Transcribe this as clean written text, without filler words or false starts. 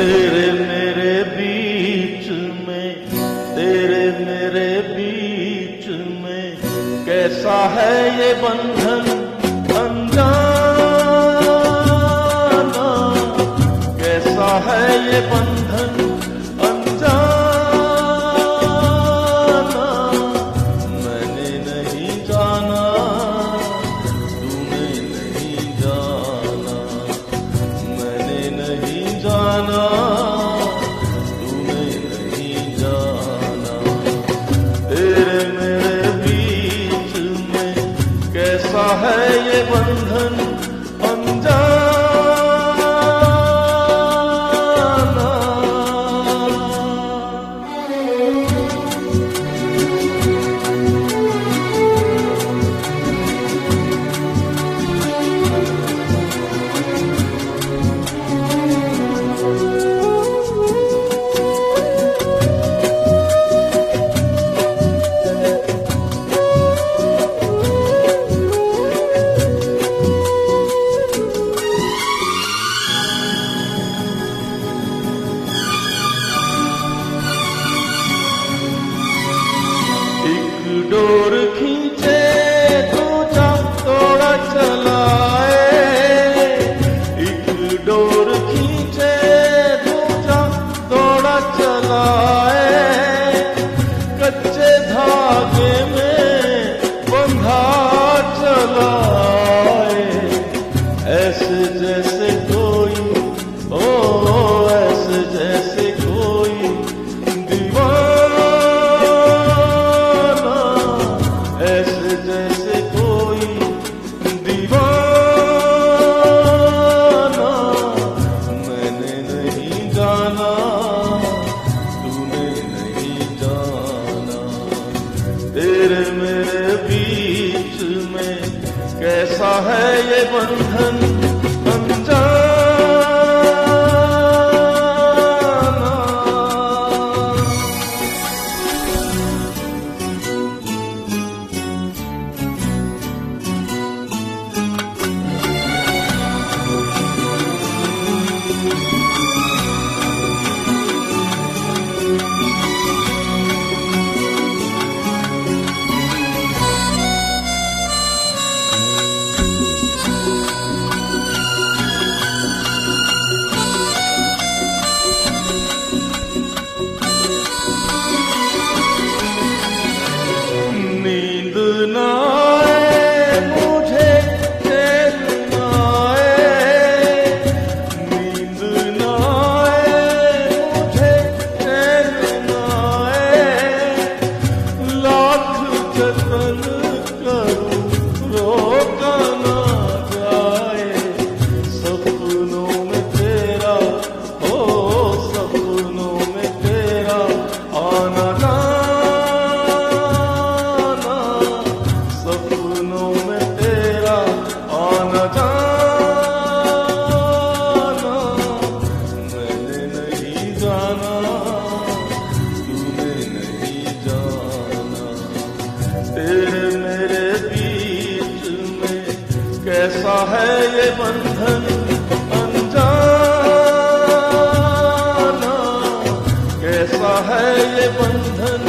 तेरे मेरे बीच में, तेरे मेरे बीच में कैसा है ये बंधन अनजाना, कैसा है ये बंधन अनजाना। मैंने नहीं जाना, तूने नहीं जाना, मैंने नहीं जाना, तूने नहीं जाना। तेरे मेरे बीच में कैसा है ये बंधन अनजाना। डोर खींचे दूजा तोड़ा चलाए, एक डोर खींचे दूजा तोड़ा चलाए। कच्चे धागे में बंधा चलाए, ऐसे जैसे कोई, ओ ऐसे जैसे कोई जैसे कोई दीवाना। मैंने नहीं जाना, तूने नहीं जाना। तेरे मेरे बीच में कैसा है ये बंधन अनजाना। नींद ना आए मुझे, चैन ना आए, नींद ना आए मुझे, चैन ना आए। लाख जतन करूं रोका ना जाए। सपनों में तेरा, हो सपनों में तेरा आना जाना। सपनों में तेरा आना जाना। मैंने नहीं जाना, तूने नहीं जाना। तेरे मेरे बीच में कैसा है ये बंधन अनजाना, कैसा है ये बंधन